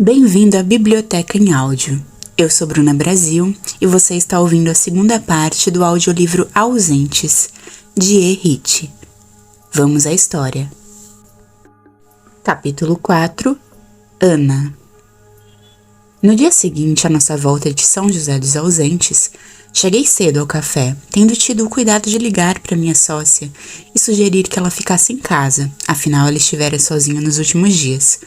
Bem-vindo à Biblioteca em Áudio. Eu sou Bruna Brasil e você está ouvindo a segunda parte do audiolivro Ausentes, de E. Hitch. Vamos à história. Capítulo 4. Ana. No dia seguinte à nossa volta de São José dos Ausentes, cheguei cedo ao café, tendo tido o cuidado de ligar para minha sócia e sugerir que ela ficasse em casa, afinal ela estivera sozinha nos últimos dias.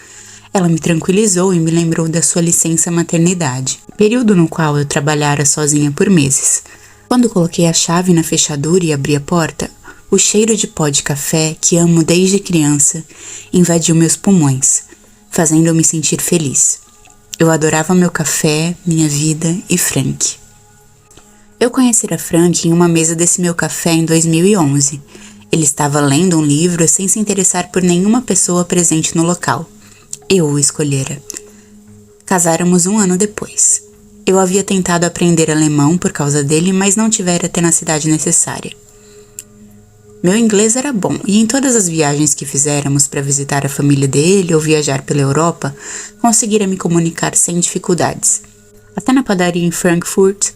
Ela me tranquilizou e me lembrou da sua licença maternidade, período no qual eu trabalhara sozinha por meses. Quando coloquei a chave na fechadura e abri a porta, o cheiro de pó de café, que amo desde criança, invadiu meus pulmões, fazendo-me sentir feliz. Eu adorava meu café, minha vida e Frank. Eu conhecera Frank em uma mesa desse meu café em 2011. Ele estava lendo um livro sem se interessar por nenhuma pessoa presente no local. Eu o escolhera. Casáramos um ano depois. Eu havia tentado aprender alemão por causa dele, mas não tivera a tenacidade necessária. Meu inglês era bom, e em todas as viagens que fizéramos para visitar a família dele ou viajar pela Europa, conseguira me comunicar sem dificuldades. Até na padaria em Frankfurt,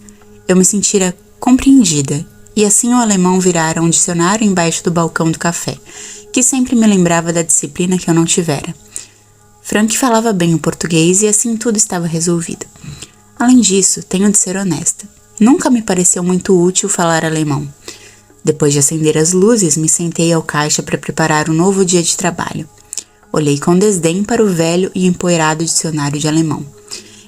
eu me sentira compreendida, e assim o alemão virara um dicionário embaixo do balcão do café, que sempre me lembrava da disciplina que eu não tivera. Frank falava bem o português e assim tudo estava resolvido. Além disso, tenho de ser honesta. Nunca me pareceu muito útil falar alemão. Depois de acender as luzes, me sentei ao caixa para preparar um novo dia de trabalho. Olhei com desdém para o velho e empoeirado dicionário de alemão.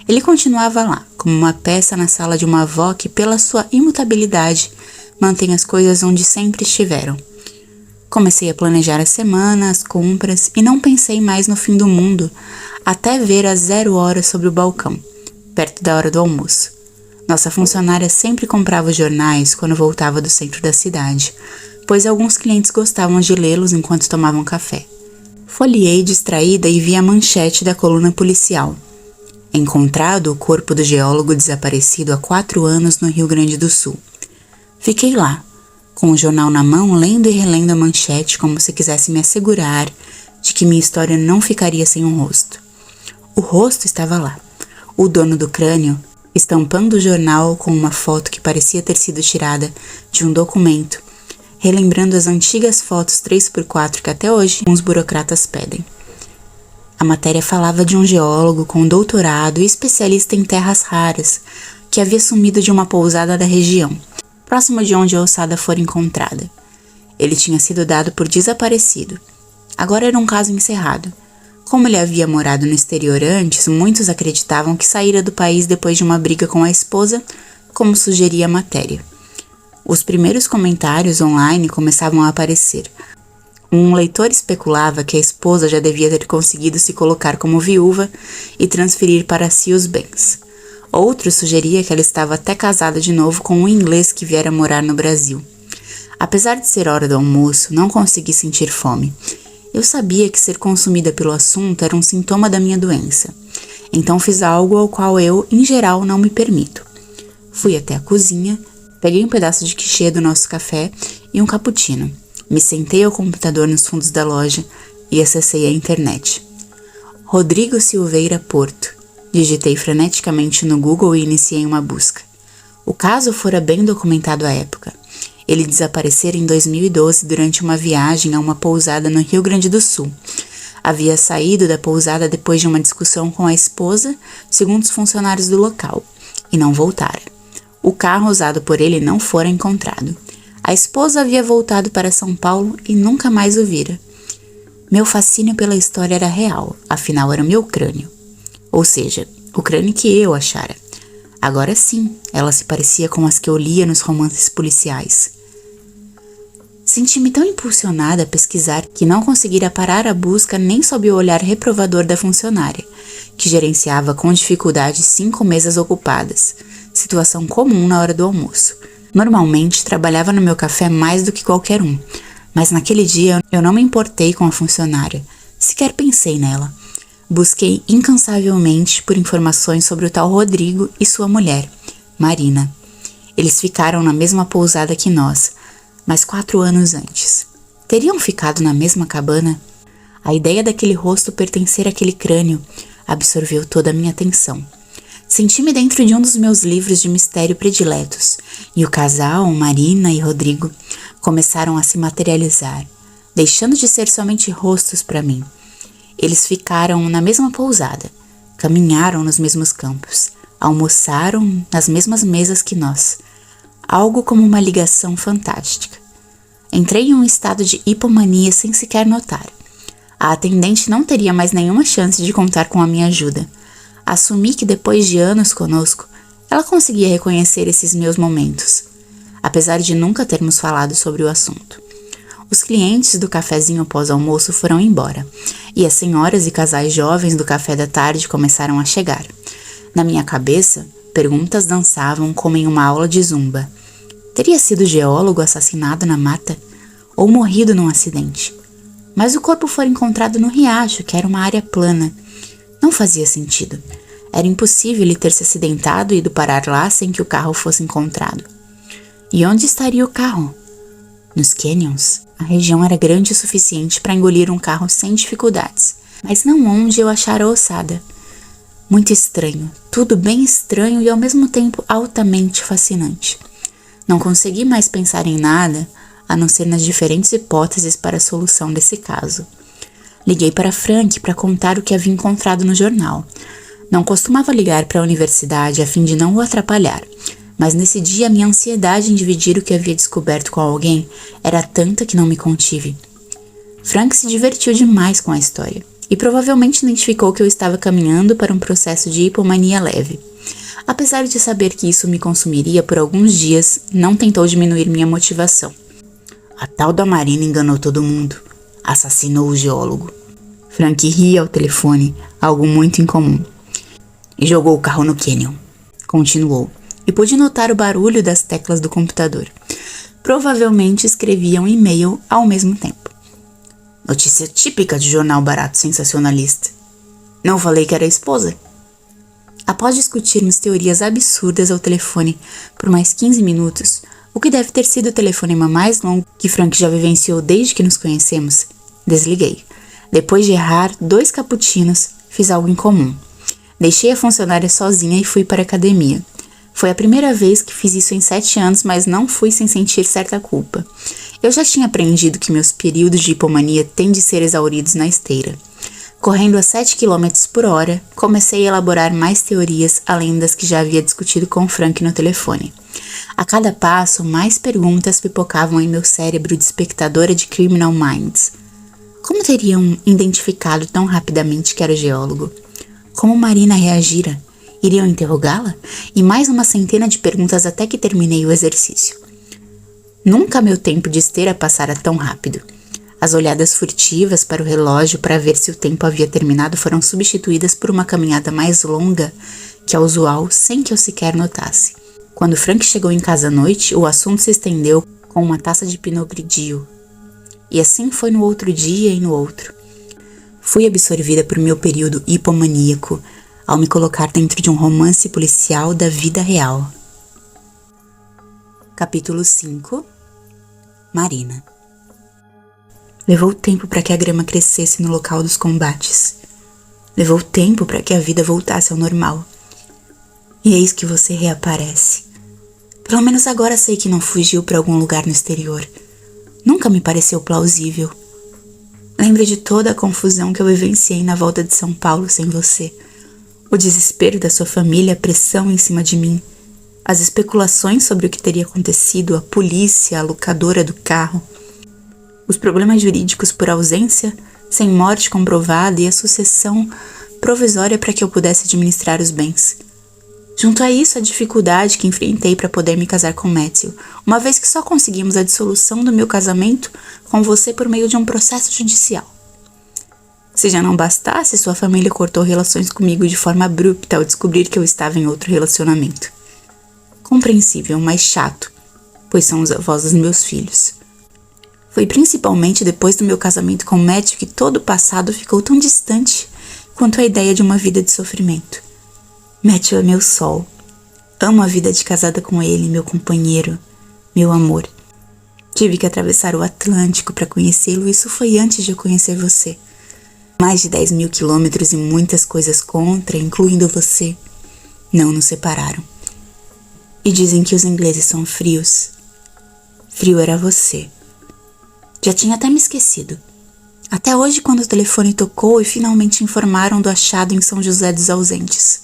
Ele continuava lá, como uma peça na sala de uma avó que, pela sua imutabilidade, mantém as coisas onde sempre estiveram. Comecei a planejar a semana, as compras, e não pensei mais no fim do mundo, até ver as 0 horas sobre o balcão, perto da hora do almoço. Nossa funcionária sempre comprava os jornais quando voltava do centro da cidade, pois alguns clientes gostavam de lê-los enquanto tomavam café. Folheei distraída e vi a manchete da coluna policial. Encontrado o corpo do geólogo desaparecido há 4 anos no Rio Grande do Sul. Fiquei lá, com o jornal na mão, lendo e relendo a manchete como se quisesse me assegurar de que minha história não ficaria sem um rosto. O rosto estava lá. O dono do crânio, estampando o jornal com uma foto que parecia ter sido tirada de um documento, relembrando as antigas fotos 3x4 que até hoje uns burocratas pedem. A matéria falava de um geólogo com doutorado e especialista em terras raras, que havia sumido de uma pousada da região, próximo de onde a ossada fora encontrada. Ele tinha sido dado por desaparecido. Agora era um caso encerrado. Como ele havia morado no exterior antes, muitos acreditavam que saíra do país depois de uma briga com a esposa, como sugeria a matéria. Os primeiros comentários online começavam a aparecer. Um leitor especulava que a esposa já devia ter conseguido se colocar como viúva e transferir para si os bens. Outro sugeria que ela estava até casada de novo com um inglês que viera morar no Brasil. Apesar de ser hora do almoço, não consegui sentir fome. Eu sabia que ser consumida pelo assunto era um sintoma da minha doença. Então fiz algo ao qual eu, em geral, não me permito. Fui até a cozinha, peguei um pedaço de quichê do nosso café e um cappuccino. Me sentei ao computador nos fundos da loja e acessei a internet. Rodrigo Silveira Porto. Digitei freneticamente no Google e iniciei uma busca. O caso fora bem documentado à época. Ele desaparecera em 2012 durante uma viagem a uma pousada no Rio Grande do Sul. Havia saído da pousada depois de uma discussão com a esposa, segundo os funcionários do local, e não voltara. O carro usado por ele não fora encontrado. A esposa havia voltado para São Paulo e nunca mais o vira. Meu fascínio pela história era real, afinal era o meu crânio. Ou seja, o crânio que eu achara. Agora sim, ela se parecia com as que eu lia nos romances policiais. Senti-me tão impulsionada a pesquisar que não conseguira parar a busca nem sob o olhar reprovador da funcionária, que gerenciava com dificuldade 5 mesas ocupadas, situação comum na hora do almoço. Normalmente trabalhava no meu café mais do que qualquer um, mas naquele dia eu não me importei com a funcionária, sequer pensei nela. Busquei incansavelmente por informações sobre o tal Rodrigo e sua mulher, Marina. Eles ficaram na mesma pousada que nós, mas 4 anos antes. Teriam ficado na mesma cabana? A ideia daquele rosto pertencer àquele crânio absorveu toda a minha atenção. Senti-me dentro de um dos meus livros de mistério prediletos, e o casal, Marina e Rodrigo, começaram a se materializar, deixando de ser somente rostos para mim. Eles ficaram na mesma pousada, caminharam nos mesmos campos, almoçaram nas mesmas mesas que nós. Algo como uma ligação fantástica. Entrei em um estado de hipomania sem sequer notar. A atendente não teria mais nenhuma chance de contar com a minha ajuda. Assumi que depois de anos conosco, ela conseguia reconhecer esses meus momentos, apesar de nunca termos falado sobre o assunto. Os clientes do cafezinho pós-almoço foram embora, e as senhoras e casais jovens do café da tarde começaram a chegar. Na minha cabeça, perguntas dançavam como em uma aula de zumba. Teria sido geólogo assassinado na mata? Ou morrido num acidente? Mas o corpo foi encontrado no riacho, que era uma área plana. Não fazia sentido. Era impossível ele ter se acidentado e ido parar lá sem que o carro fosse encontrado. E onde estaria o carro? Nos canyons. A região era grande o suficiente para engolir um carro sem dificuldades, mas não onde eu achara a ossada. Muito estranho, tudo bem estranho e ao mesmo tempo altamente fascinante. Não consegui mais pensar em nada, a não ser nas diferentes hipóteses para a solução desse caso. Liguei para Frank para contar o que havia encontrado no jornal. Não costumava ligar para a universidade a fim de não o atrapalhar, mas nesse dia minha ansiedade em dividir o que havia descoberto com alguém era tanta que não me contive. Frank se divertiu demais com a história e provavelmente identificou que eu estava caminhando para um processo de hipomania leve. Apesar de saber que isso me consumiria por alguns dias, não tentou diminuir minha motivação. A tal da Marina enganou todo mundo. Assassinou o geólogo. Frank ria ao telefone, algo muito incomum. E jogou o carro no canyon. Continuou. E pude notar o barulho das teclas do computador. Provavelmente escrevia um e-mail ao mesmo tempo. Notícia típica de jornal barato sensacionalista. Não falei que era a esposa? Após discutirmos teorias absurdas ao telefone por mais 15 minutos, o que deve ter sido o telefonema mais longo que Frank já vivenciou desde que nos conhecemos, desliguei. Depois de errar 2 cappuccinos, fiz algo incomum. Deixei a funcionária sozinha e fui para a academia. Foi a primeira vez que fiz isso em 7 anos, mas não fui sem sentir certa culpa. Eu já tinha aprendido que meus períodos de hipomania têm de ser exauridos na esteira. Correndo a 7 km por hora, comecei a elaborar mais teorias além das que já havia discutido com Frank no telefone. A cada passo, mais perguntas pipocavam em meu cérebro de espectadora de Criminal Minds. Como teriam identificado tão rapidamente que era geólogo? Como Marina reagira? Iriam interrogá-la? E mais uma centena de perguntas até que terminei o exercício. Nunca meu tempo de esteira passara tão rápido. As olhadas furtivas para o relógio para ver se o tempo havia terminado foram substituídas por uma caminhada mais longa que a usual, sem que eu sequer notasse. Quando Frank chegou em casa à noite, o assunto se estendeu com uma taça de Pinot Grigio. E assim foi no outro dia e no outro. Fui absorvida por meu período hipomaníaco, ao me colocar dentro de um romance policial da vida real. Capítulo 5. Marina. Levou tempo para que a grama crescesse no local dos combates. Levou tempo para que a vida voltasse ao normal. E eis que você reaparece. Pelo menos agora sei que não fugiu para algum lugar no exterior. Nunca me pareceu plausível. Lembro de toda a confusão que eu vivenciei na volta de São Paulo sem você. O desespero da sua família, a pressão em cima de mim. As especulações sobre o que teria acontecido, a polícia, a locadora do carro. Os problemas jurídicos por ausência, sem morte comprovada e a sucessão provisória para que eu pudesse administrar os bens. Junto a isso, a dificuldade que enfrentei para poder me casar com Matthew, uma vez que só conseguimos a dissolução do meu casamento com você por meio de um processo judicial. Se já não bastasse, sua família cortou relações comigo de forma abrupta ao descobrir que eu estava em outro relacionamento. Compreensível, mas chato, pois são os avós dos meus filhos. Foi principalmente depois do meu casamento com Matthew que todo o passado ficou tão distante quanto a ideia de uma vida de sofrimento. Matthew é meu sol. Amo a vida de casada com ele, meu companheiro, meu amor. Tive que atravessar o Atlântico para conhecê-lo e isso foi antes de eu conhecer você. Mais de 10.000 quilômetros e muitas coisas contra, incluindo você, não nos separaram. E dizem que os ingleses são frios. Frio era você. Já tinha até me esquecido. Até hoje, quando o telefone tocou e finalmente informaram do achado em São José dos Ausentes.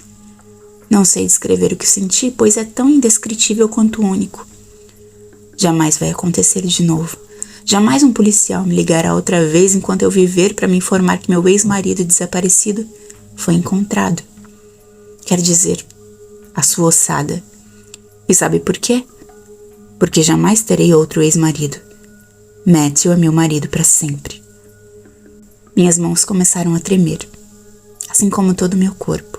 Não sei descrever o que senti, pois é tão indescritível quanto único. Jamais vai acontecer de novo. Jamais um policial me ligará outra vez enquanto eu viver para me informar que meu ex-marido desaparecido foi encontrado. Quer dizer, a sua ossada. E sabe por quê? Porque jamais terei outro ex-marido. Matthew é meu marido para sempre. Minhas mãos começaram a tremer, assim como todo o meu corpo.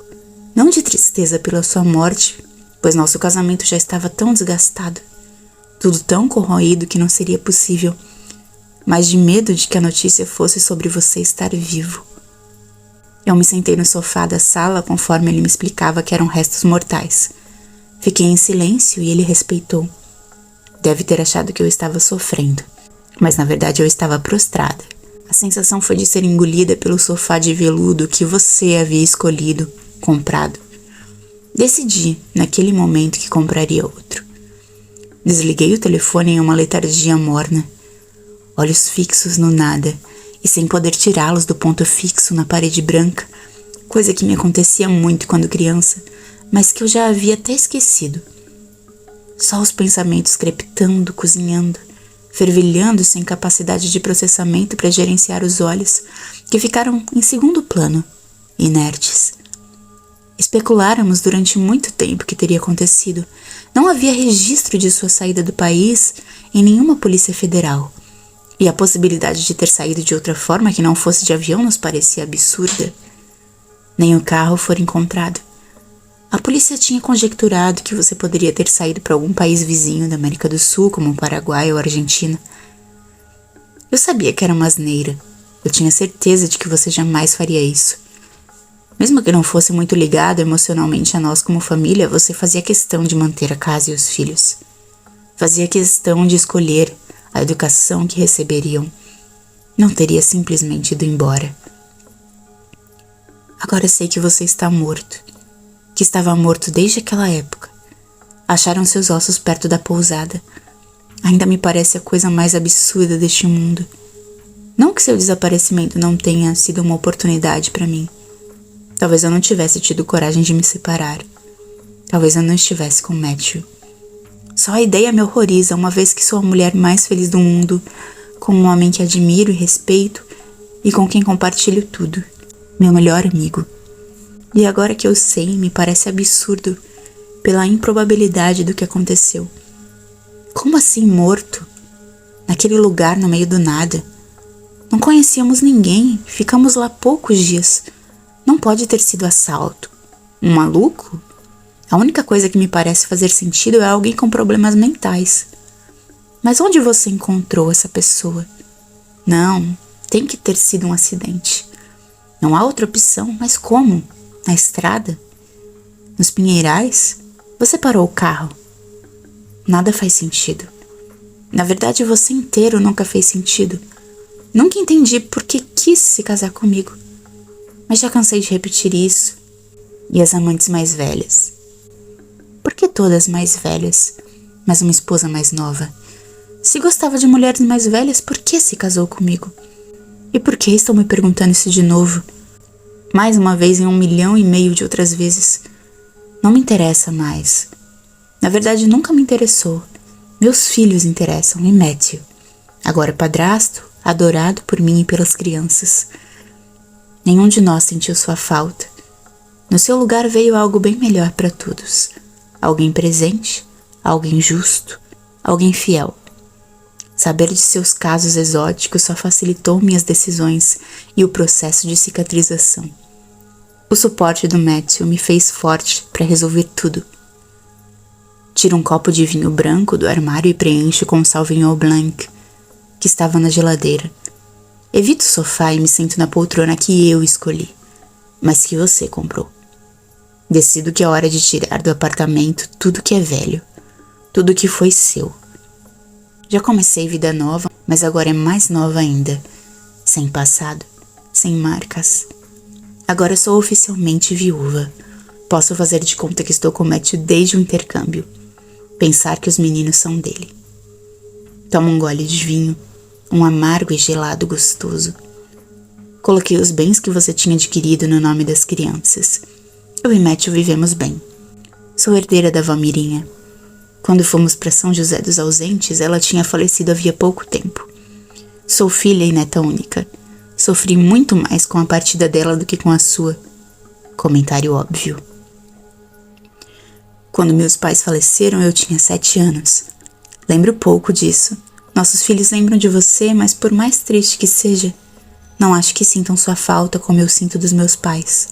Não de tristeza pela sua morte, pois nosso casamento já estava tão desgastado, tudo tão corroído que não seria possível, mas de medo de que a notícia fosse sobre você estar vivo. Eu me sentei no sofá da sala conforme ele me explicava que eram restos mortais. Fiquei em silêncio e ele respeitou. Deve ter achado que eu estava sofrendo, mas na verdade eu estava prostrada. A sensação foi de ser engolida pelo sofá de veludo que você havia escolhido, comprado. Decidi, naquele momento, que compraria outro. Desliguei o telefone em uma letargia morna, olhos fixos no nada e sem poder tirá-los do ponto fixo na parede branca, coisa que me acontecia muito quando criança, mas que eu já havia até esquecido. Só os pensamentos crepitando, cozinhando, fervilhando sem capacidade de processamento para gerenciar os olhos, que ficaram em segundo plano, inertes. Especuláramos durante muito tempo o que teria acontecido. Não havia registro de sua saída do país em nenhuma polícia federal. E a possibilidade de ter saído de outra forma que não fosse de avião nos parecia absurda. Nem o carro fora encontrado. A polícia tinha conjecturado que você poderia ter saído para algum país vizinho da América do Sul, como o Paraguai ou a Argentina. Eu sabia que era uma asneira. Eu tinha certeza de que você jamais faria isso. Mesmo que não fosse muito ligado emocionalmente a nós como família, você fazia questão de manter a casa e os filhos. Fazia questão de escolher a educação que receberiam. Não teria simplesmente ido embora. Agora sei que você está morto. Que estava morto desde aquela época. Acharam seus ossos perto da pousada. Ainda me parece a coisa mais absurda deste mundo. Não que seu desaparecimento não tenha sido uma oportunidade para mim. Talvez eu não tivesse tido coragem de me separar. Talvez eu não estivesse com Matthew. Só a ideia me horroriza, uma vez que sou a mulher mais feliz do mundo, com um homem que admiro e respeito e com quem compartilho tudo. Meu melhor amigo. E agora que eu sei, me parece absurdo pela improbabilidade do que aconteceu. Como assim morto? Naquele lugar no meio do nada. Não conhecíamos ninguém, ficamos lá poucos dias. Não pode ter sido assalto. Um maluco? A única coisa que me parece fazer sentido é alguém com problemas mentais. Mas onde você encontrou essa pessoa? Não, tem que ter sido um acidente. Não há outra opção, mas como? Na estrada? Nos pinheirais? Você parou o carro? Nada faz sentido. Na verdade, você inteiro nunca fez sentido. Nunca entendi por que quis se casar comigo. Mas já cansei de repetir isso. E as amantes mais velhas? Por que todas mais velhas, mas uma esposa mais nova? Se gostava de mulheres mais velhas, por que se casou comigo? E por que estão me perguntando isso de novo? Mais uma vez em 1,5 milhão de outras vezes. Não me interessa mais. Na verdade, nunca me interessou. Meus filhos interessam, e Matthew. Agora padrasto, adorado por mim e pelas crianças. Nenhum de nós sentiu sua falta. No seu lugar veio algo bem melhor para todos. Alguém presente, alguém justo, alguém fiel. Saber de seus casos exóticos só facilitou minhas decisões e o processo de cicatrização. O suporte do Matthew me fez forte para resolver tudo. Tiro um copo de vinho branco do armário e preencho com um Sauvignon Blanc, que estava na geladeira. Evito o sofá e me sento na poltrona que eu escolhi, mas que você comprou. Decido que é hora de tirar do apartamento tudo que é velho, tudo que foi seu. Já comecei vida nova, mas agora é mais nova ainda, sem passado, sem marcas. Agora sou oficialmente viúva. Posso fazer de conta que estou com Matthew desde o intercâmbio. Pensar que os meninos são dele. Tomo um gole de vinho, um amargo e gelado gostoso. Coloquei os bens que você tinha adquirido no nome das crianças. Eu e Matthew vivemos bem. Sou herdeira da avó Mirinha. Quando fomos para São José dos Ausentes, ela tinha falecido havia pouco tempo. Sou filha e neta única. Sofri muito mais com a partida dela do que com a sua. Comentário óbvio. Quando meus pais faleceram, eu tinha 7 anos. Lembro pouco disso. Nossos filhos lembram de você, mas por mais triste que seja, não acho que sintam sua falta como eu sinto dos meus pais.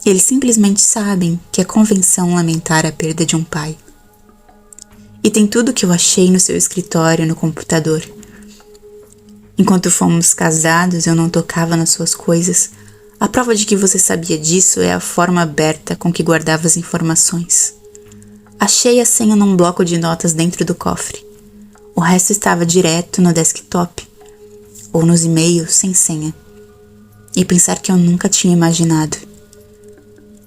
Eles simplesmente sabem que é convenção lamentar a perda de um pai. E tem tudo que eu achei no seu escritório, no computador. Enquanto fomos casados, eu não tocava nas suas coisas. A prova de que você sabia disso é a forma aberta com que guardava as informações. Achei a senha num bloco de notas dentro do cofre. O resto estava direto no desktop, ou nos e-mails sem senha. E pensar que eu nunca tinha imaginado.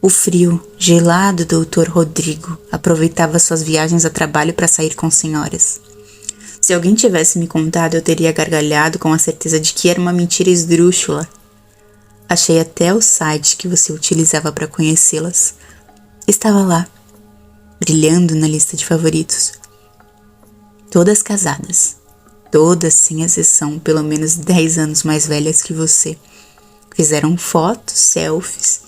O frio, gelado doutor Rodrigo aproveitava suas viagens a trabalho para sair com senhoras. Se alguém tivesse me contado, eu teria gargalhado com a certeza de que era uma mentira esdrúxula. Achei até o site que você utilizava para conhecê-las. Estava lá, brilhando na lista de favoritos. Todas casadas, todas sem exceção, pelo menos 10 anos mais velhas que você. Fizeram fotos, selfies.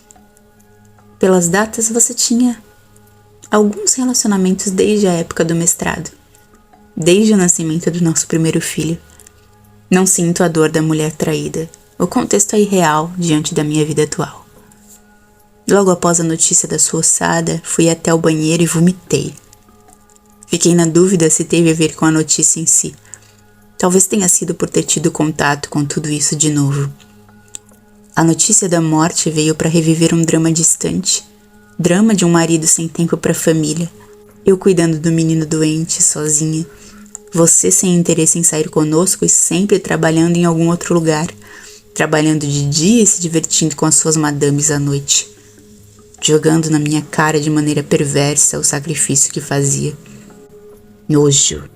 Pelas datas, você tinha alguns relacionamentos desde a época do mestrado. Desde o nascimento do nosso primeiro filho. Não sinto a dor da mulher traída. O contexto é irreal diante da minha vida atual. Logo após a notícia da sua ossada, fui até o banheiro e vomitei. Fiquei na dúvida se teve a ver com a notícia em si. Talvez tenha sido por ter tido contato com tudo isso de novo. A notícia da morte veio para reviver um drama distante. Drama de um marido sem tempo para a família. Eu cuidando do menino doente, sozinha. Você sem interesse em sair conosco e sempre trabalhando em algum outro lugar. Trabalhando de dia e se divertindo com as suas madames à noite. Jogando na minha cara de maneira perversa o sacrifício que fazia. Nojo.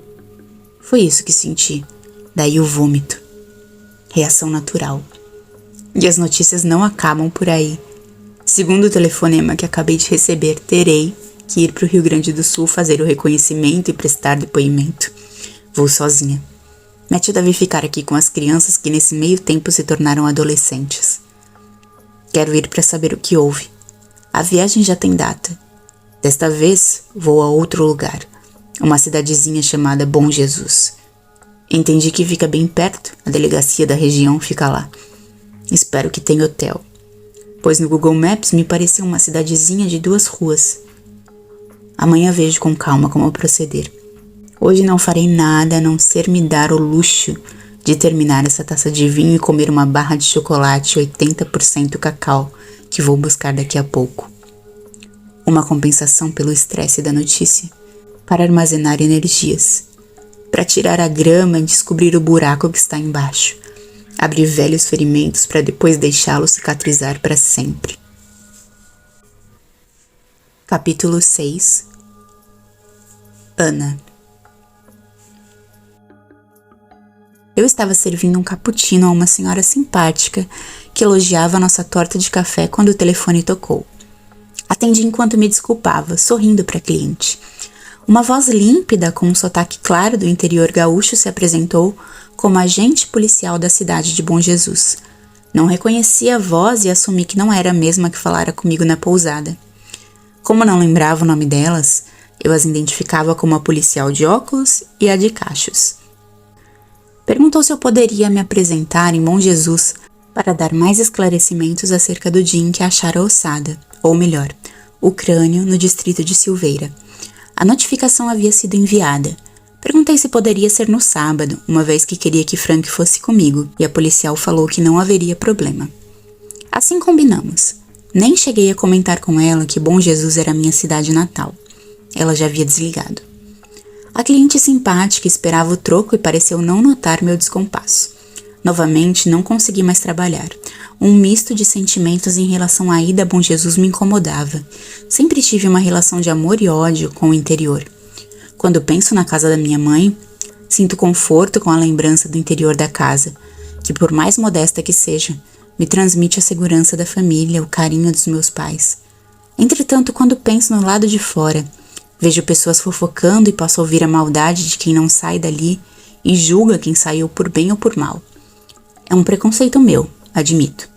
Foi isso que senti. Daí o vômito. Reação natural. E as notícias não acabam por aí. Segundo o telefonema que acabei de receber, terei que ir para o Rio Grande do Sul fazer o reconhecimento e prestar depoimento. Vou sozinha. Matthew deve ficar aqui com as crianças que nesse meio tempo se tornaram adolescentes. Quero ir para saber o que houve. A viagem já tem data. Desta vez, vou a outro lugar. Uma cidadezinha chamada Bom Jesus. Entendi que fica bem perto, a delegacia da região fica lá. Espero que tenha hotel, pois no Google Maps me pareceu uma cidadezinha de 2 ruas. Amanhã vejo com calma como proceder. Hoje não farei nada a não ser me dar o luxo de terminar essa taça de vinho e comer uma barra de chocolate 80% cacau que vou buscar daqui a pouco. Uma compensação pelo estresse da notícia, para armazenar energias, para tirar a grama e descobrir o buraco que está embaixo, abrir velhos ferimentos para depois deixá-los cicatrizar para sempre. Capítulo 6. Ana. Eu estava servindo um cappuccino a uma senhora simpática que elogiava nossa torta de café quando o telefone tocou. Atendi enquanto me desculpava, sorrindo para a cliente. Uma voz límpida com um sotaque claro do interior gaúcho se apresentou como agente policial da cidade de Bom Jesus. Não reconheci a voz e assumi que não era a mesma que falara comigo na pousada. Como não lembrava o nome delas, eu as identificava como a policial de óculos e a de cachos. Perguntou se eu poderia me apresentar em Bom Jesus para dar mais esclarecimentos acerca do dia em que achara a ossada, ou melhor, o crânio no distrito de Silveira. A notificação havia sido enviada. Perguntei se poderia ser no sábado, uma vez que queria que Frank fosse comigo, e a policial falou que não haveria problema. Assim combinamos. Nem cheguei a comentar com ela que Bom Jesus era minha cidade natal. Ela já havia desligado. A cliente simpática esperava o troco e pareceu não notar meu descompasso. Novamente, não consegui mais trabalhar. Um misto de sentimentos em relação à ida a Bom Jesus me incomodava. Sempre tive uma relação de amor e ódio com o interior. Quando penso na casa da minha mãe, sinto conforto com a lembrança do interior da casa, que por mais modesta que seja, me transmite a segurança da família, o carinho dos meus pais. Entretanto, quando penso no lado de fora, vejo pessoas fofocando e posso ouvir a maldade de quem não sai dali e julga quem saiu por bem ou por mal. É um preconceito meu, admito.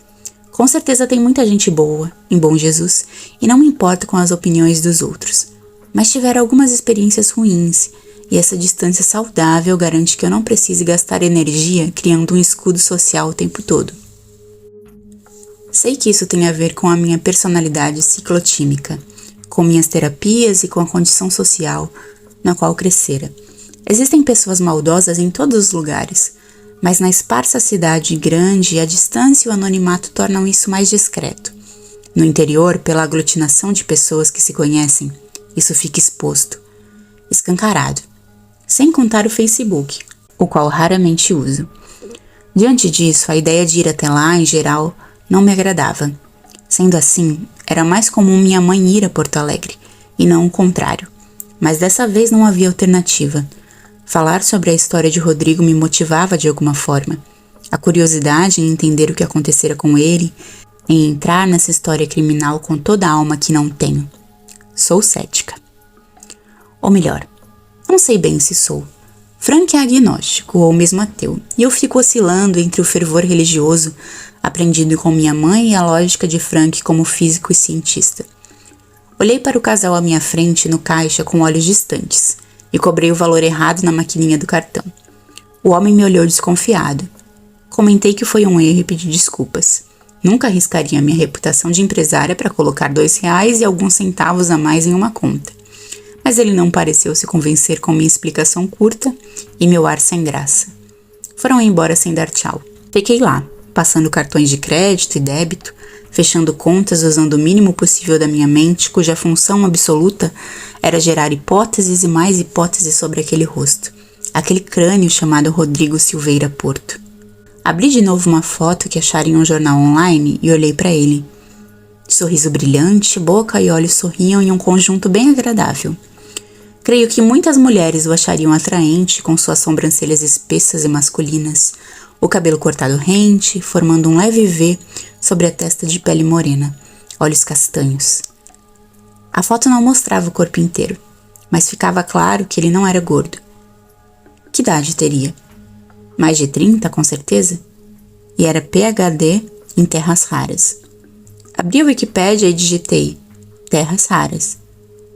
Com certeza tem muita gente boa, em Bom Jesus, e não me importo com as opiniões dos outros. Mas tiveram algumas experiências ruins, e essa distância saudável garante que eu não precise gastar energia criando um escudo social o tempo todo. Sei que isso tem a ver com a minha personalidade ciclotímica, com minhas terapias e com a condição social na qual crescera. Existem pessoas maldosas em todos os lugares, mas na esparsa cidade grande, a distância e o anonimato tornam isso mais discreto. No interior, pela aglutinação de pessoas que se conhecem, isso fica exposto, escancarado, sem contar o Facebook, o qual raramente uso. Diante disso, a ideia de ir até lá, em geral, não me agradava. Sendo assim, era mais comum minha mãe ir a Porto Alegre, e não o contrário. Mas dessa vez não havia alternativa. Falar sobre a história de Rodrigo me motivava de alguma forma. A curiosidade em entender o que acontecera com ele, em entrar nessa história criminal com toda a alma que não tenho. Sou cética. Ou melhor, não sei bem se sou. Frank é agnóstico ou mesmo ateu, e eu fico oscilando entre o fervor religioso aprendido com minha mãe e a lógica de Frank como físico e cientista. Olhei para o casal à minha frente no caixa com olhos distantes e cobrei o valor errado na maquininha do cartão. O homem me olhou desconfiado. Comentei que foi um erro e pedi desculpas. Nunca arriscaria minha reputação de empresária para colocar R$2 e alguns centavos a mais em uma conta. Mas ele não pareceu se convencer com minha explicação curta e meu ar sem graça. Foram embora sem dar tchau. Fiquei lá, passando cartões de crédito e débito, fechando contas usando o mínimo possível da minha mente, cuja função absoluta era gerar hipóteses e mais hipóteses sobre aquele rosto, aquele crânio chamado Rodrigo Silveira Porto. Abri de novo uma foto que achara em um jornal online e olhei para ele. Sorriso brilhante, boca e olhos sorriam em um conjunto bem agradável. Creio que muitas mulheres o achariam atraente com suas sobrancelhas espessas e masculinas, o cabelo cortado rente, formando um leve V sobre a testa de pele morena, olhos castanhos. A foto não mostrava o corpo inteiro, mas ficava claro que ele não era gordo. Que idade teria? Mais de 30, com certeza? E era PhD em terras raras. Abri a Wikipédia e digitei terras raras.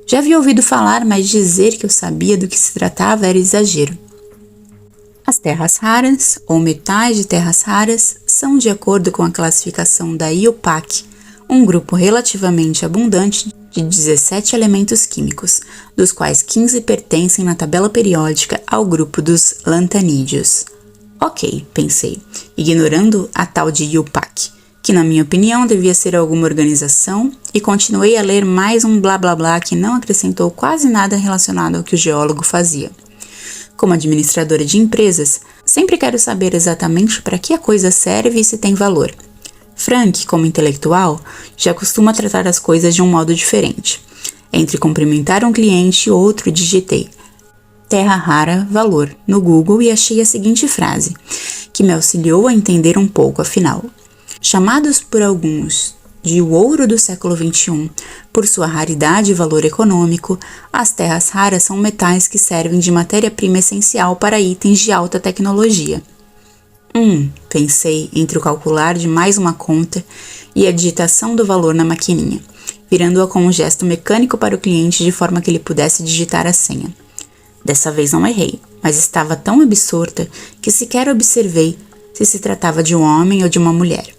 Já havia ouvido falar, mas dizer que eu sabia do que se tratava era exagero. As terras raras, ou metais de terras raras, são de acordo com a classificação da IUPAC, um grupo relativamente abundante de 17 elementos químicos, dos quais 15 pertencem na tabela periódica ao grupo dos lantanídeos. Ok, pensei, ignorando a tal de IUPAC, que na minha opinião devia ser alguma organização, e continuei a ler mais um blá blá blá que não acrescentou quase nada relacionado ao que o geólogo fazia. Como administradora de empresas, sempre quero saber exatamente para que a coisa serve e se tem valor. Frank, como intelectual, já costuma tratar as coisas de um modo diferente. Entre cumprimentar um cliente e outro, digitei terra rara, valor, no Google e achei a seguinte frase, que me auxiliou a entender um pouco afinal. Chamados por alguns de o ouro do século XXI, por sua raridade e valor econômico, as terras raras são metais que servem de matéria-prima essencial para itens de alta tecnologia. Pensei entre o calcular de mais uma conta e a digitação do valor na maquininha, virando-a com um gesto mecânico para o cliente de forma que ele pudesse digitar a senha. Dessa vez não errei, mas estava tão absorta que sequer observei se tratava de um homem ou de uma mulher.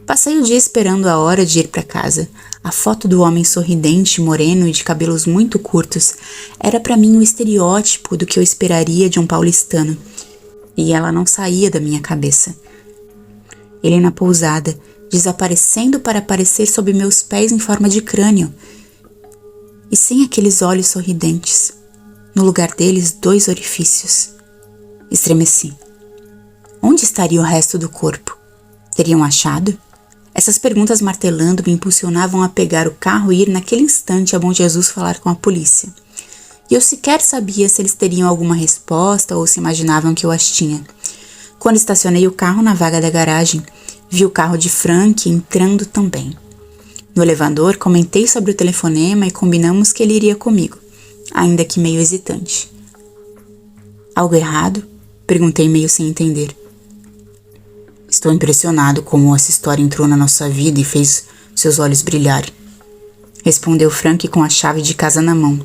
Passei o dia esperando a hora de ir para casa. A foto do homem sorridente, moreno e de cabelos muito curtos era para mim o estereótipo do que eu esperaria de um paulistano. E ela não saía da minha cabeça. Ele na pousada, desaparecendo para aparecer sob meus pés em forma de crânio. E sem aqueles olhos sorridentes. No lugar deles, 2 orifícios. Estremeci. Onde estaria o resto do corpo? Teriam achado? Essas perguntas martelando me impulsionavam a pegar o carro e ir naquele instante a Bom Jesus falar com a polícia. E eu sequer sabia se eles teriam alguma resposta ou se imaginavam que eu as tinha. Quando estacionei o carro na vaga da garagem, vi o carro de Frank entrando também. No elevador, comentei sobre o telefonema e combinamos que ele iria comigo, ainda que meio hesitante. Algo errado? Perguntei meio sem entender. Estou impressionado como essa história entrou na nossa vida e fez seus olhos brilharem. Respondeu Frank com a chave de casa na mão,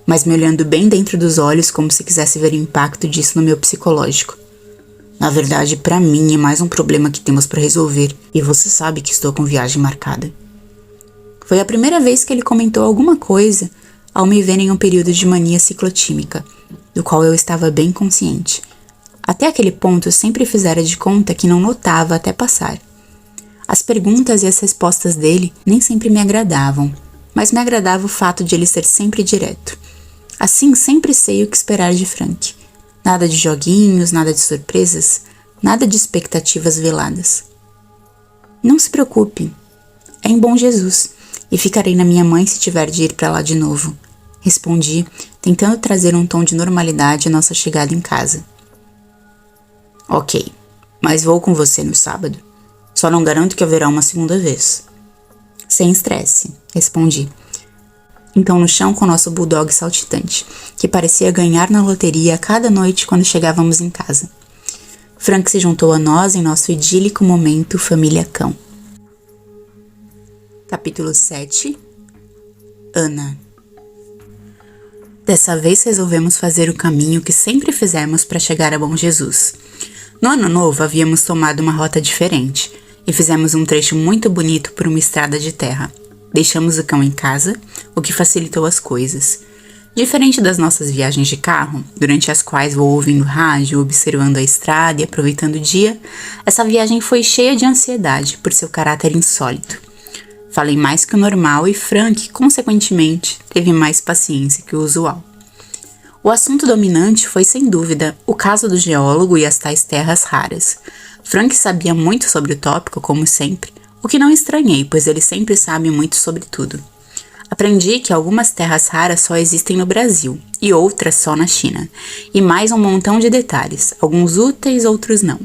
mas me olhando bem dentro dos olhos como se quisesse ver o impacto disso no meu psicológico. Na verdade, para mim é mais um problema que temos para resolver e você sabe que estou com viagem marcada. Foi a primeira vez que ele comentou alguma coisa ao me ver em um período de mania ciclotímica, do qual eu estava bem consciente. Até aquele ponto eu sempre fizera de conta que não notava até passar. As perguntas e as respostas dele nem sempre me agradavam, mas me agradava o fato de ele ser sempre direto. Assim, sempre sei o que esperar de Frank. Nada de joguinhos, nada de surpresas, nada de expectativas veladas. Não se preocupe, é em Bom Jesus, e ficarei na minha mãe se tiver de ir para lá de novo. Respondi, tentando trazer um tom de normalidade à nossa chegada em casa. Ok, mas vou com você no sábado. Só não garanto que haverá uma segunda vez. Sem estresse, respondi. Então no chão com nosso bulldog saltitante, que parecia ganhar na loteria a cada noite quando chegávamos em casa. Frank se juntou a nós em nosso idílico momento família cão. Capítulo 7. Ana. Dessa vez resolvemos fazer o caminho que sempre fizemos para chegar a Bom Jesus. No ano novo havíamos tomado uma rota diferente e fizemos um trecho muito bonito por uma estrada de terra. Deixamos o cão em casa, o que facilitou as coisas. Diferente das nossas viagens de carro, durante as quais vou ouvindo rádio, observando a estrada e aproveitando o dia, essa viagem foi cheia de ansiedade por seu caráter insólito. Falei mais que o normal e Frank, consequentemente, teve mais paciência que o usual. O assunto dominante foi, sem dúvida, o caso do geólogo e as tais terras raras. Frank sabia muito sobre o tópico, como sempre, o que não estranhei, pois ele sempre sabe muito sobre tudo. Aprendi que algumas terras raras só existem no Brasil, e outras só na China, e mais um montão de detalhes, alguns úteis, outros não.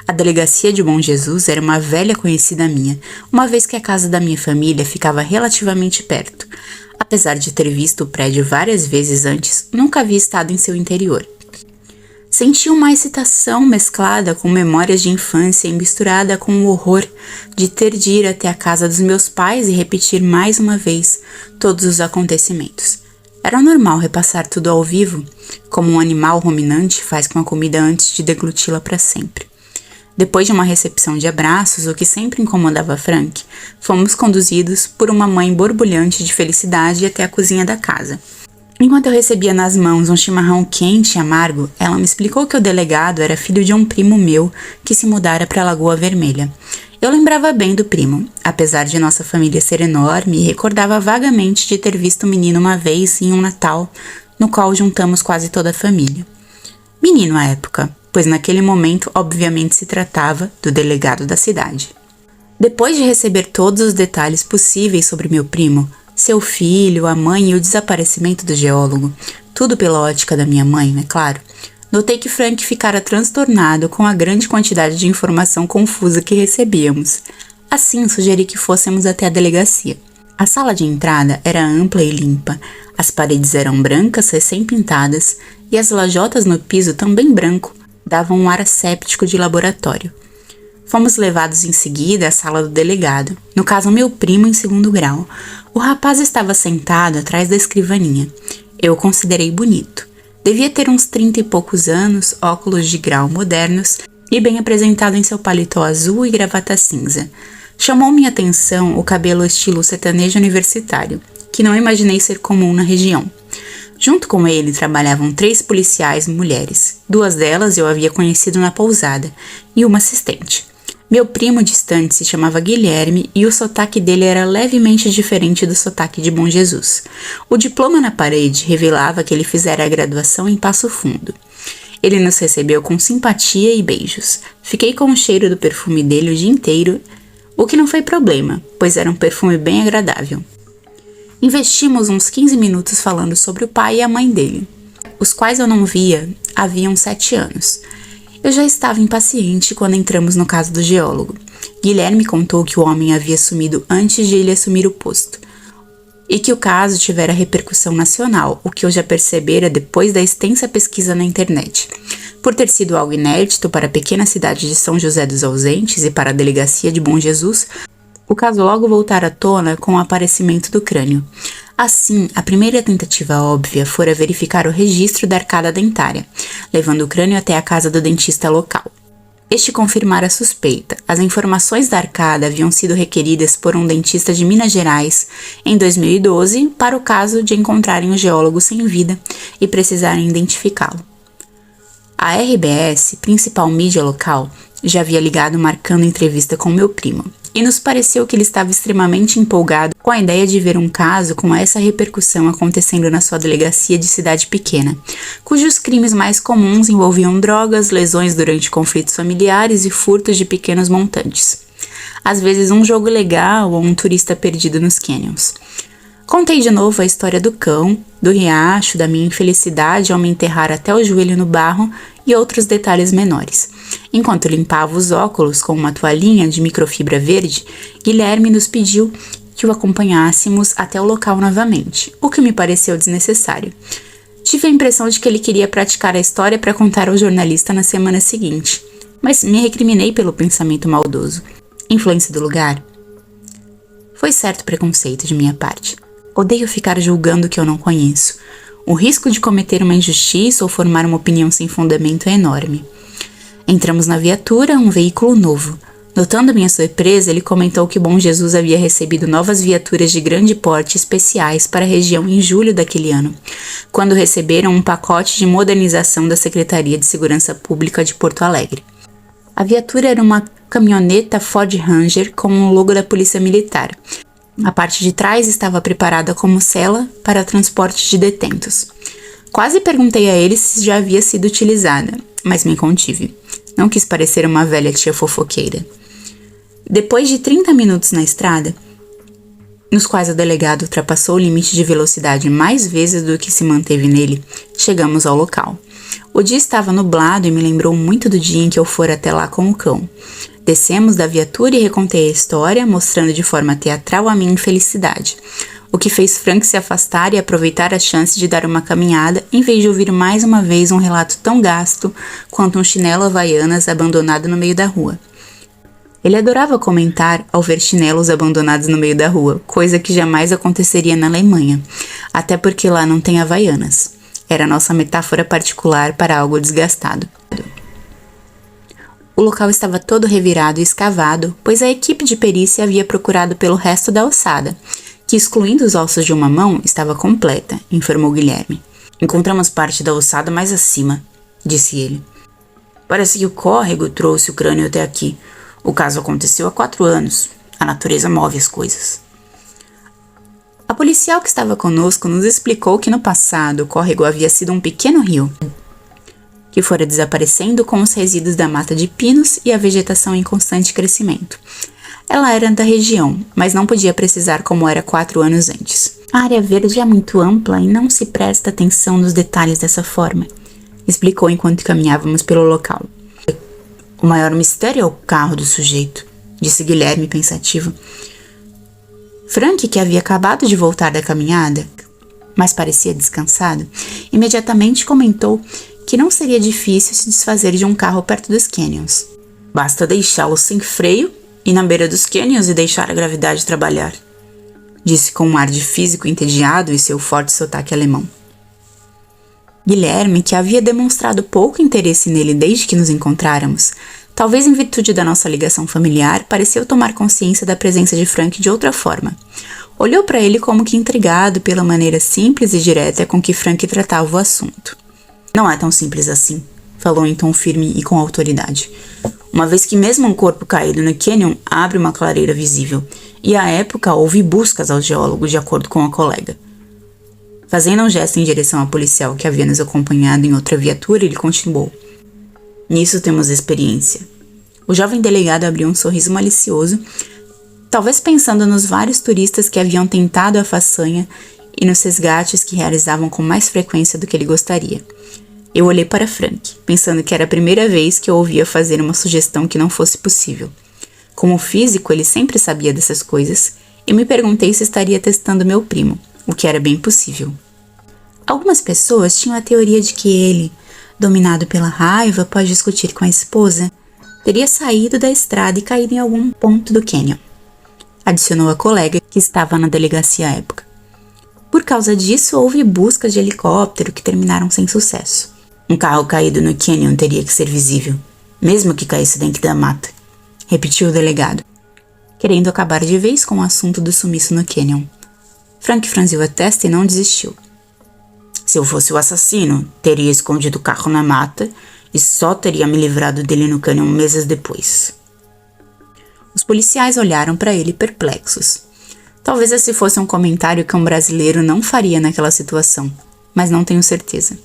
A delegacia de Bom Jesus era uma velha conhecida minha, uma vez que a casa da minha família ficava relativamente perto. Apesar de ter visto o prédio várias vezes antes, nunca havia estado em seu interior. Senti uma excitação mesclada com memórias de infância e misturada com o horror de ter de ir até a casa dos meus pais e repetir mais uma vez todos os acontecimentos. Era normal repassar tudo ao vivo, como um animal ruminante faz com a comida antes de degluti-la para sempre. Depois de uma recepção de abraços, o que sempre incomodava Frank, fomos conduzidos por uma mãe borbulhante de felicidade até a cozinha da casa. Enquanto eu recebia nas mãos um chimarrão quente e amargo, ela me explicou que o delegado era filho de um primo meu que se mudara para a Lagoa Vermelha. Eu lembrava bem do primo, apesar de nossa família ser enorme, e recordava vagamente de ter visto o menino uma vez em um Natal, no qual juntamos quase toda a família. Menino à época, pois naquele momento obviamente se tratava do delegado da cidade. Depois de receber todos os detalhes possíveis sobre meu primo, seu filho, a mãe e o desaparecimento do geólogo, tudo pela ótica da minha mãe, é claro, notei que Frank ficara transtornado com a grande quantidade de informação confusa que recebíamos. Assim, sugeri que fôssemos até a delegacia. A sala de entrada era ampla e limpa, as paredes eram brancas, recém-pintadas, e as lajotas no piso, também branco, davam um ar asséptico de laboratório. Fomos levados em seguida à sala do delegado, no caso meu primo em segundo grau. O rapaz estava sentado atrás da escrivaninha. Eu o considerei bonito. Devia ter uns 30 e poucos anos, óculos de grau modernos e bem apresentado em seu paletó azul e gravata cinza. Chamou minha atenção o cabelo estilo sertanejo universitário, que não imaginei ser comum na região. Junto com ele trabalhavam 3 policiais mulheres. 2 delas eu havia conhecido na pousada e uma assistente. Meu primo distante se chamava Guilherme e o sotaque dele era levemente diferente do sotaque de Bom Jesus. O diploma na parede revelava que ele fizera a graduação em Passo Fundo. Ele nos recebeu com simpatia e beijos. Fiquei com o cheiro do perfume dele o dia inteiro, o que não foi problema, pois era um perfume bem agradável. Investimos uns 15 minutos falando sobre o pai e a mãe dele, os quais eu não via havia uns 7 anos. Eu já estava impaciente quando entramos no caso do geólogo. Guilherme contou que o homem havia sumido antes de ele assumir o posto, e que o caso tivera repercussão nacional, o que eu já percebera depois da extensa pesquisa na internet. Por ter sido algo inédito para a pequena cidade de São José dos Ausentes e para a delegacia de Bom Jesus, o caso logo voltara à tona com o aparecimento do crânio. Assim, a primeira tentativa óbvia fora verificar o registro da arcada dentária, levando o crânio até a casa do dentista local. Este confirmara a suspeita. As informações da arcada haviam sido requeridas por um dentista de Minas Gerais em 2012 para o caso de encontrarem o geólogo sem vida e precisarem identificá-lo. A RBS, principal mídia local, já havia ligado marcando entrevista com meu primo, e nos pareceu que ele estava extremamente empolgado com a ideia de ver um caso com essa repercussão acontecendo na sua delegacia de cidade pequena, cujos crimes mais comuns envolviam drogas, lesões durante conflitos familiares e furtos de pequenos montantes. Às vezes um jogo legal ou um turista perdido nos canyons. Contei de novo a história do cão, do riacho, da minha infelicidade ao me enterrar até o joelho no barro e outros detalhes menores. Enquanto limpava os óculos com uma toalhinha de microfibra verde, Guilherme nos pediu que o acompanhássemos até o local novamente, o que me pareceu desnecessário. Tive a impressão de que ele queria praticar a história para contar ao jornalista na semana seguinte, mas me recriminei pelo pensamento maldoso. Influência do lugar? Foi certo preconceito de minha parte. Odeio ficar julgando o que eu não conheço. O risco de cometer uma injustiça ou formar uma opinião sem fundamento é enorme. Entramos na viatura, um veículo novo. Notando minha surpresa, ele comentou que Bom Jesus havia recebido novas viaturas de grande porte especiais para a região em julho daquele ano, quando receberam um pacote de modernização da Secretaria de Segurança Pública de Porto Alegre. A viatura era uma caminhoneta Ford Ranger com o logo da Polícia Militar. A parte de trás estava preparada como cela para transporte de detentos. Quase perguntei a ele se já havia sido utilizada, mas me contive. Não quis parecer uma velha tia fofoqueira. Depois de 30 minutos na estrada, nos quais o delegado ultrapassou o limite de velocidade mais vezes do que se manteve nele, chegamos ao local. O dia estava nublado e me lembrou muito do dia em que eu fora até lá com o cão. Descemos da viatura e recontei a história, mostrando de forma teatral a minha infelicidade, o que fez Frank se afastar e aproveitar a chance de dar uma caminhada, em vez de ouvir mais uma vez um relato tão gasto quanto um chinelo Havaianas abandonado no meio da rua. Ele adorava comentar ao ver chinelos abandonados no meio da rua, coisa que jamais aconteceria na Alemanha, até porque lá não tem Havaianas. Era nossa metáfora particular para algo desgastado. O local estava todo revirado e escavado, pois a equipe de perícia havia procurado pelo resto da ossada, que, excluindo os ossos de uma mão, estava completa, informou Guilherme. Encontramos parte da ossada mais acima, disse ele. Parece que o córrego trouxe o crânio até aqui. O caso aconteceu há 4 anos. A natureza move as coisas. A policial que estava conosco nos explicou que no passado o córrego havia sido um pequeno rio, que fora desaparecendo com os resíduos da mata de pinos e a vegetação em constante crescimento. Ela era da região, mas não podia precisar como era 4 anos antes. A área verde é muito ampla e não se presta atenção nos detalhes dessa forma, explicou enquanto caminhávamos pelo local. O maior mistério é o carro do sujeito, disse Guilherme pensativo. Frank, que havia acabado de voltar da caminhada, mas parecia descansado, imediatamente comentou que não seria difícil se desfazer de um carro perto dos canyons. Basta deixá-lo sem freio e na beira dos canyons e deixar a gravidade trabalhar, disse com um ar de físico entediado e seu forte sotaque alemão. Guilherme, que havia demonstrado pouco interesse nele desde que nos encontráramos, talvez em virtude da nossa ligação familiar, pareceu tomar consciência da presença de Frank de outra forma. Olhou para ele como que intrigado pela maneira simples e direta com que Frank tratava o assunto. Não é tão simples assim, falou em tom firme e com autoridade. Uma vez que mesmo um corpo caído no canyon abre uma clareira visível, e à época houve buscas ao geólogo, de acordo com a colega. Fazendo um gesto em direção ao policial que havia nos acompanhado em outra viatura, ele continuou: "Nisso temos experiência." O jovem delegado abriu um sorriso malicioso, talvez pensando nos vários turistas que haviam tentado a façanha e nos resgates que realizavam com mais frequência do que ele gostaria. Eu olhei para Frank, pensando que era a primeira vez que eu ouvia fazer uma sugestão que não fosse possível. Como físico, ele sempre sabia dessas coisas, e me perguntei se estaria testando meu primo, o que era bem possível. Algumas pessoas tinham a teoria de que ele, dominado pela raiva após discutir com a esposa, teria saído da estrada e caído em algum ponto do cânion, adicionou a colega que estava na delegacia à época. Por causa disso, houve buscas de helicóptero que terminaram sem sucesso. Um carro caído no cânion teria que ser visível, mesmo que caísse dentro da mata, repetiu o delegado, querendo acabar de vez com o assunto do sumiço no cânion. Frank franziu a testa e não desistiu. Se eu fosse o assassino, teria escondido o carro na mata e só teria me livrado dele no cânion meses depois. Os policiais olharam para ele perplexos. Talvez esse fosse um comentário que um brasileiro não faria naquela situação, mas não tenho certeza.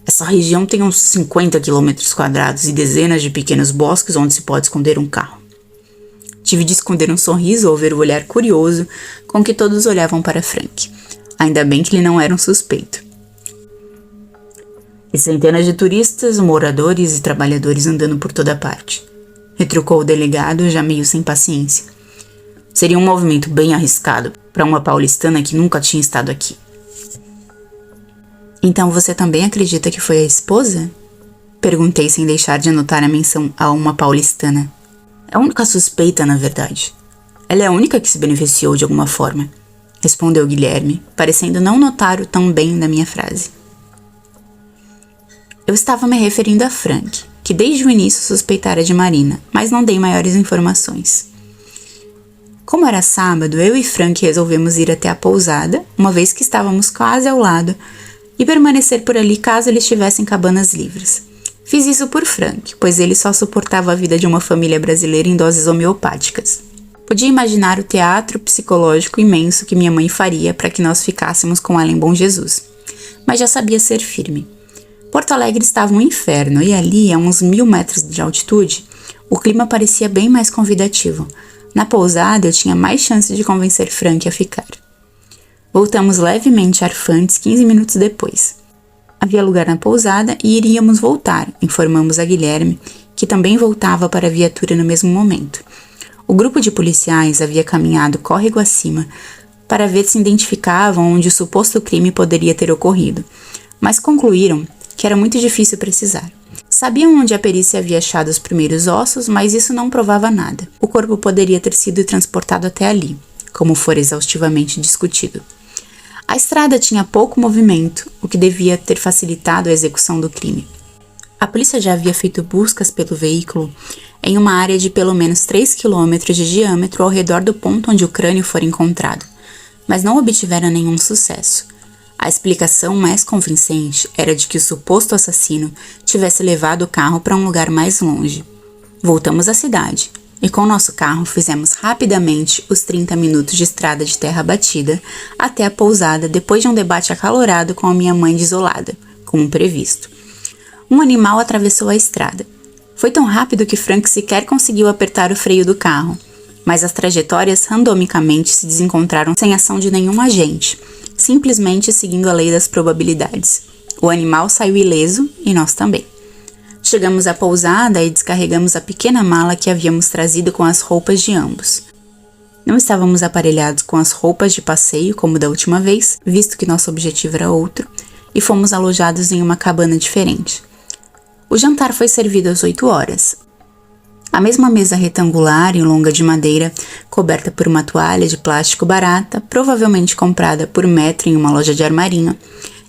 Essa região tem uns 50 km² e dezenas de pequenos bosques onde se pode esconder um carro. Tive de esconder um sorriso ao ver o olhar curioso com que todos olhavam para Frank. Ainda bem que ele não era um suspeito. E centenas de turistas, moradores e trabalhadores andando por toda parte, retrucou o delegado, já meio sem paciência. Seria um movimento bem arriscado para uma paulistana que nunca tinha estado aqui. Então você também acredita que foi a esposa? Perguntei sem deixar de anotar a menção a uma paulistana. É a única suspeita, na verdade. Ela é a única que se beneficiou de alguma forma, respondeu Guilherme, parecendo não notar o tão bem da minha frase. Eu estava me referindo a Frank, que desde o início suspeitara de Marina, mas não dei maiores informações. Como era sábado, eu e Frank resolvemos ir até a pousada, uma vez que estávamos quase ao lado, e permanecer por ali caso eles tivessem cabanas livres. Fiz isso por Frank, pois ele só suportava a vida de uma família brasileira em doses homeopáticas. Podia imaginar o teatro psicológico imenso que minha mãe faria para que nós ficássemos com ela em Bom Jesus, mas já sabia ser firme. Porto Alegre estava um inferno e ali, a uns 1000 metros de altitude, o clima parecia bem mais convidativo. Na pousada, eu tinha mais chance de convencer Frank a ficar. Voltamos levemente arfantes 15 minutos depois. Havia lugar na pousada e iríamos voltar, informamos a Guilherme, que também voltava para a viatura no mesmo momento. O grupo de policiais havia caminhado córrego acima para ver se identificavam onde o suposto crime poderia ter ocorrido, mas concluíram que era muito difícil precisar. Sabiam onde a perícia havia achado os primeiros ossos, mas isso não provava nada. O corpo poderia ter sido transportado até ali, como for exaustivamente discutido. A estrada tinha pouco movimento, o que devia ter facilitado a execução do crime. A polícia já havia feito buscas pelo veículo em uma área de pelo menos 3 km de diâmetro ao redor do ponto onde o crânio foi encontrado, mas não obtiveram nenhum sucesso. A explicação mais convincente era de que o suposto assassino tivesse levado o carro para um lugar mais longe. Voltamos à cidade e com nosso carro fizemos rapidamente os 30 minutos de estrada de terra batida até a pousada depois de um debate acalorado com a minha mãe desolada, como previsto. Um animal atravessou a estrada. Foi tão rápido que Frank sequer conseguiu apertar o freio do carro, mas as trajetórias randomicamente se desencontraram sem ação de nenhum agente, simplesmente seguindo a lei das probabilidades. O animal saiu ileso e nós também. Chegamos à pousada e descarregamos a pequena mala que havíamos trazido com as roupas de ambos. Não estávamos aparelhados com as roupas de passeio como da última vez, visto que nosso objetivo era outro, e fomos alojados em uma cabana diferente. O jantar foi servido às 8 horas. A mesma mesa retangular e longa de madeira, coberta por uma toalha de plástico barata, provavelmente comprada por metro em uma loja de armarinho,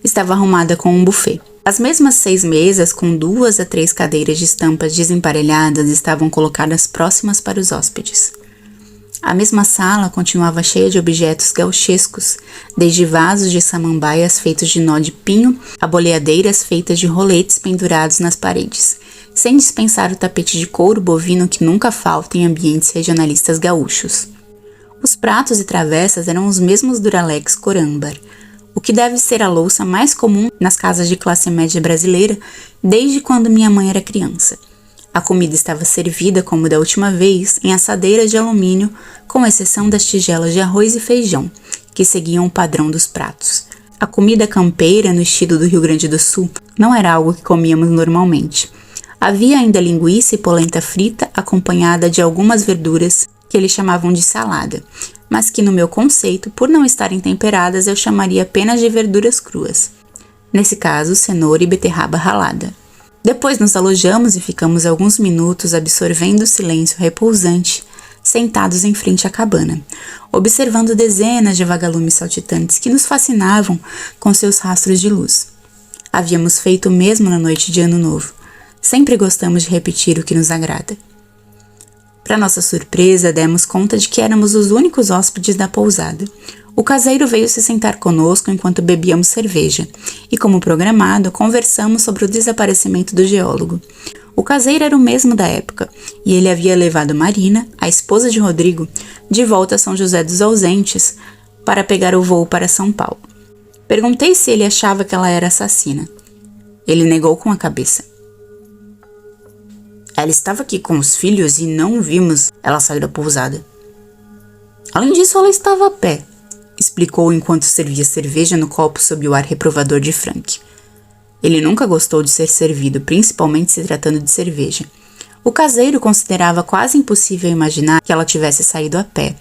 estava arrumada com um buffet. As mesmas 6 mesas, com 2 a 3 cadeiras de estampas desemparelhadas, estavam colocadas próximas para os hóspedes. A mesma sala continuava cheia de objetos gauchescos, desde vasos de samambaias feitos de nó de pinho a boleadeiras feitas de roletes pendurados nas paredes, sem dispensar o tapete de couro bovino que nunca falta em ambientes regionalistas gaúchos. Os pratos e travessas eram os mesmos Duralex cor âmbar. o que deve ser a louça mais comum nas casas de classe média brasileira desde quando minha mãe era criança. A comida estava servida como da última vez em assadeira de alumínio, com exceção das tigelas de arroz e feijão, que seguiam o padrão dos pratos. A comida campeira, no estilo do Rio Grande do Sul, não era algo que comíamos normalmente. Havia ainda linguiça e polenta frita, acompanhada de algumas verduras que eles chamavam de salada, mas que no meu conceito, por não estarem temperadas, eu chamaria apenas de verduras cruas. Nesse caso, cenoura e beterraba ralada. Depois nos alojamos e ficamos alguns minutos absorvendo o silêncio repousante, sentados em frente à cabana, observando dezenas de vagalumes saltitantes que nos fascinavam com seus rastros de luz. Havíamos feito o mesmo na noite de Ano Novo. Sempre gostamos de repetir o que nos agrada. Para nossa surpresa, demos conta de que éramos os únicos hóspedes da pousada. O caseiro veio se sentar conosco enquanto bebíamos cerveja, e como programado, conversamos sobre o desaparecimento do geólogo. O caseiro era o mesmo da época, e ele havia levado Marina, a esposa de Rodrigo, de volta a São José dos Ausentes para pegar o voo para São Paulo. Perguntei se ele achava que ela era assassina. Ele negou com a cabeça. Ela estava aqui com os filhos e não vimos ela sair da pousada. Além disso, ela estava a pé, explicou enquanto servia cerveja no copo sob o ar reprovador de Frank. Ele nunca gostou de ser servido, principalmente se tratando de cerveja. O caseiro considerava quase impossível imaginar que ela tivesse saído a pé,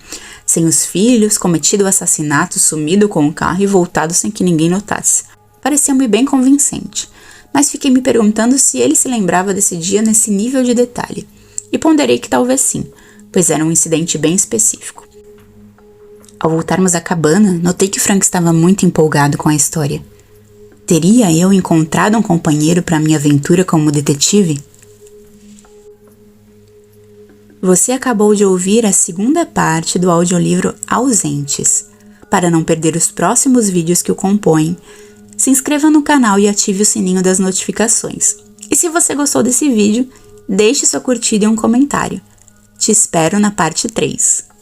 sem os filhos, cometido o assassinato, sumido com o carro e voltado sem que ninguém notasse. Parecia-me bem convincente, mas fiquei me perguntando se ele se lembrava desse dia nesse nível de detalhe, e ponderei que talvez sim, pois era um incidente bem específico. Ao voltarmos à cabana, notei que Frank estava muito empolgado com a história. Teria eu encontrado um companheiro para minha aventura como detetive? Você acabou de ouvir a segunda parte do audiolivro Ausentes. Para não perder os próximos vídeos que o compõem, se inscreva no canal e ative o sininho das notificações. E se você gostou desse vídeo, deixe sua curtida e um comentário. Te espero na parte 3.